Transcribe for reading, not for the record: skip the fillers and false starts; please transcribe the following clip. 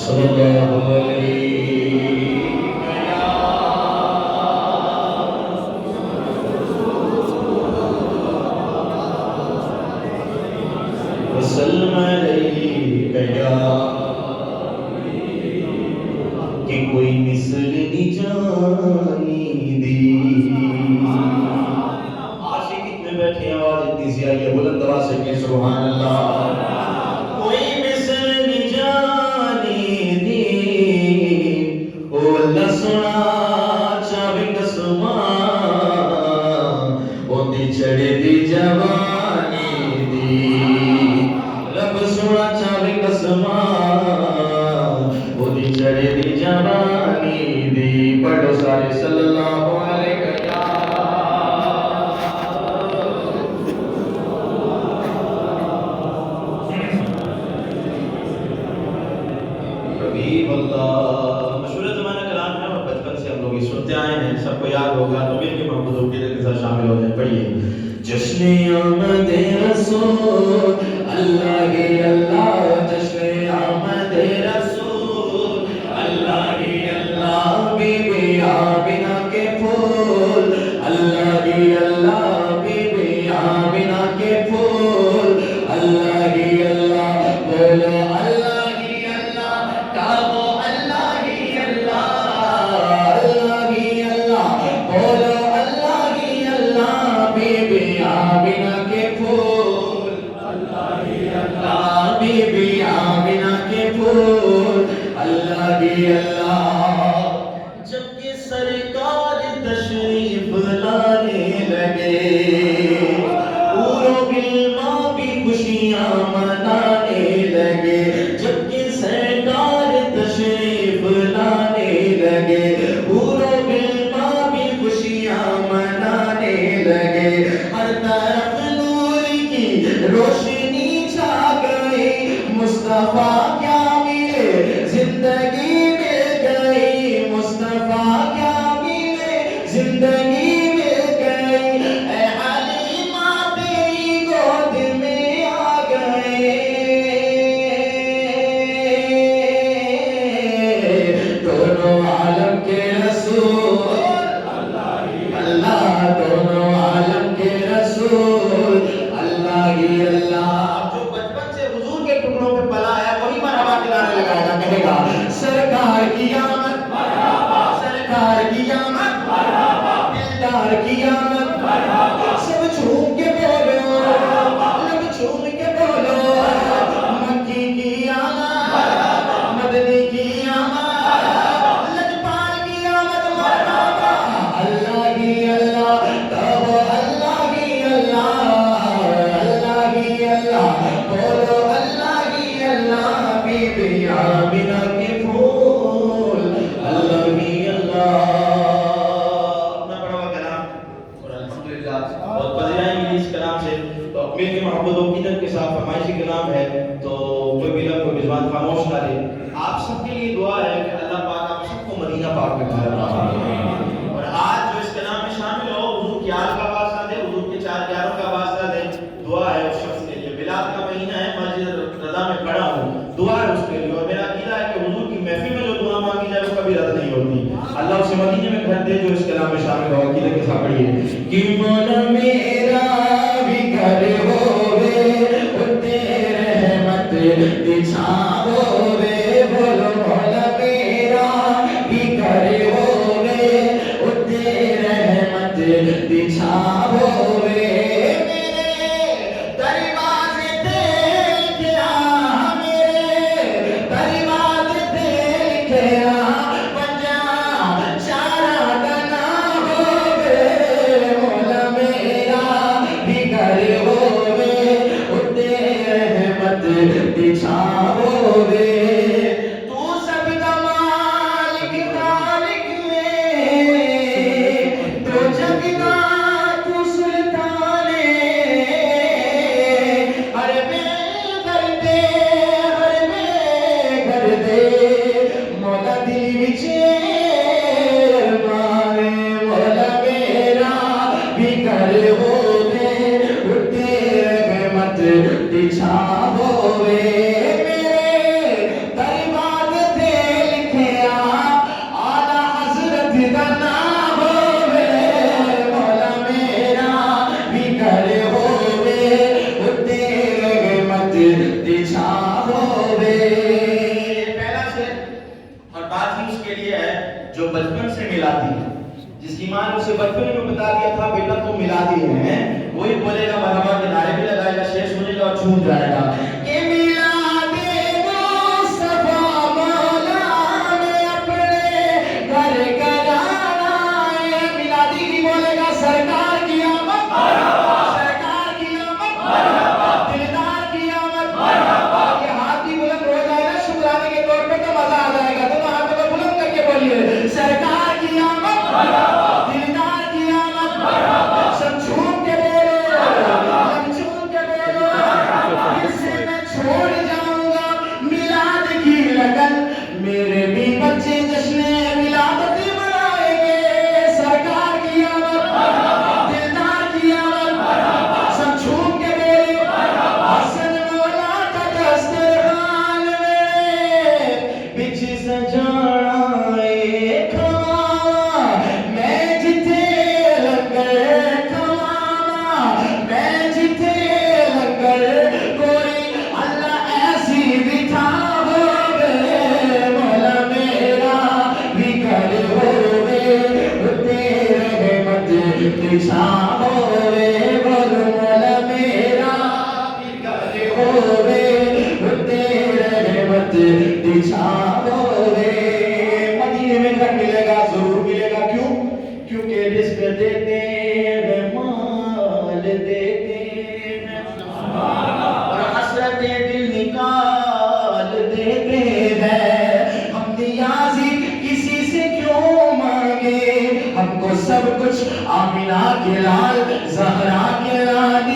सल्लल्लाहु अलैहि वसल्लम अलैका कि कोई मिसल नहीं जानी दी। आशिक में बैठे आवाज इतनी सी आई है, बुलंद आवाज से कहें सुभान अल्लाह। कोई मिसल नहीं जानी दी, ओ अल्लाह सोना चावे कसमा ओदी चढ़े दी जवानी दी। रब सोना चावे कसमा ओदी चढ़े दी जवानी दी। पढ़ो सारे सल्लल्लाहु अलैहि मशहूर ज़माना कलाम है और बचपन से हम लोग ये सुनते आए हैं, सबको याद होगा। तो मेरे महबूब के साथ शामिल हो जाए। पढ़िए जश्न आमद रसूल अल्लाह ही अल्लाह, जश्न आमद रसूल अल्लाह ही अल्लाह, बीबी आमिना के फूल अल्लाह ही अल्लाह, बीबी आमिना के फूल अल्लाह ही अल्लाह। बोलो अल्लाह ही अल्लाह, कहो अल्लाह ही अल्लाह, अल्लाह ही अल्लाह। बोलो अल्लाह ही अल्लाह, बीबी आमिना के फूल अल्लाह ही अल्लाह, बीबी आमिना के फूल अल्लाह ही अल्लाह। जबकि सरकार तशरीफ लाने लगे, पूरों गिलमा भी खुशियां मनाने लगे। जबकि सरकार तशरीफ लाने लगे, पूरों गिलमा भी खुशियां मनाने लगे। हर तरफ नूर की रोशनी छा गई, मुस्तफा क्या मिले जिंदगी मिल गई, मुस्तफा क्या मिले जिंदगी मिल गई। ऐ हलीमा तेरी गोद में आ गए, दोनों आलम के रसूल अल्लाह, दोनों आलम के रसूल अल्लाह ही अल्लाह। अब जो बचपन से हुजूर के टुकड़ों पे पला है वही मरहबा के नारे लगाएगा, कहेगा सरकार की आमद मरहबा, सरकार की आमद मरहबा, दिलदार की आमद मरहबा। सब झूम के बोलो, लब झूम के बोलो, मक्की की आमद मरहबा, मदनी की आमद, लजपाल की आमद मरहबा। अल्लाह ही अल्लाह, कहो अल्लाह ही अल्लाह, अल्लाह ही अल्लाह। बोलो अल्लाह ही अल्लाह, बीबी आमिना के फूल अल्लाह ही अल्लाह। अपना पढ़ा हुआ कलाम और अल्हम्दुलिल्लाह बहुत बधिया इंग्लिश कलाम से। तो मेरे मोहब्बतों की के साथ फरमाइशी कलाम है, तो कोई भी लफ्ज़ कोई भी ज़बान खामोश ना रहे। आप सबके लिए दुआ है कि अल्लाह पाक आप सबको मदीना पाक में घर बनाए। और आज जो इस कलाम में शामिल हो, हुजूर की आल का वास्ता दे, हुजूर के चार प्यारों का वास्ता दे। दुआ है उस शख्स के लिए, मिलाद का महीना है, मस्जिद रज़ा में खड़ा हूँ, दुआ है उसके लिए। और मेरा अकीदा है कि हुजूर की महफिल में जो दुआ मांगी जाए वो कभी रद्द नहीं होती। अल्लाह उसे मदीने में घर दे जो इस कलाम में शामिल हो। अकीदे के साथ पढ़िए कि मौला मेरा भी घर होवे, उते रहमत दिछावे। बोलो मौला मेरा भी घर होवे, उते रहमत दिछावे। मेरे दरवाजे ते लिखया, मेरे दरवाजे ते लिखया, पंजा चारा दना होवे। मौला मेरा भी घर होवे, उते रहमत दिछावे। तू सबका मालिक खालिक में, तो जग का तू सुल्तान है। हर बेघर दे, हर बेघर दे, मौला दिल विच मारे। मौला मेरा भी घर होवे, उते रहमत दिछावे। मेरे दरबार थे بچپن سے ملاتی ہے، جس کی ماں نے اسے بچپن میں بتا دیا تھا بیٹا تم ملادی ہے، وہی بولے گا مرحبا کے نعرے بھی لگائے گا، شیر سنے گا اور چھوٹ جائے گا کہ میلاد مصطفیٰ مولا نے اپنے گھر کرانا ہے، میلادی بھی بولے گا سرکار کی آمد، سرکار کی آمد، دلدار کی آمد، یہ ہاتھ بھی بلند ہو جائے گا شکرانے کے طور پہ تو مزہ آ جائے گا، دونوں ہاتھوں کو بلند کر کے بولیے سرکار کی آمد، دلدار کی آمد، سب جھوم کے بولو، سب جھوم کے بولو، پھر سے میں چھوڑ جاؤں گا میلاد کی لگن، میرے بھی بچے جشن ولادت منائیں گے، سرکار کی آمد، دلدار کی آمد، سب جھوم کے بولو، حسن مولا کا دسترخوان میں بچ سجانا ایک کھوانا، میں جتھے لنگر کھوانا، میں جتھے لنگر کوئی اللہ ایسی بٹھا ہوگے، مولا میرا بھی گھر ہوگے، تیرے رحمت بچھا ہوگے، بولو مولا میرا بھی گھر ہوگے، تیرے رحمت بچھا ہوگے، مدینے میں گھر ملے گا، ضرور ملے گا، کیوں؟ کیونکہ رزق دیتے ہیں، مال دیتے ہیں، اور حسرت دل نکال دیتے ہیں، ہم نیازی کسی سے کیوں مانگے، ہم کو سب کچھ آمینہ کے لال زہرا کے لال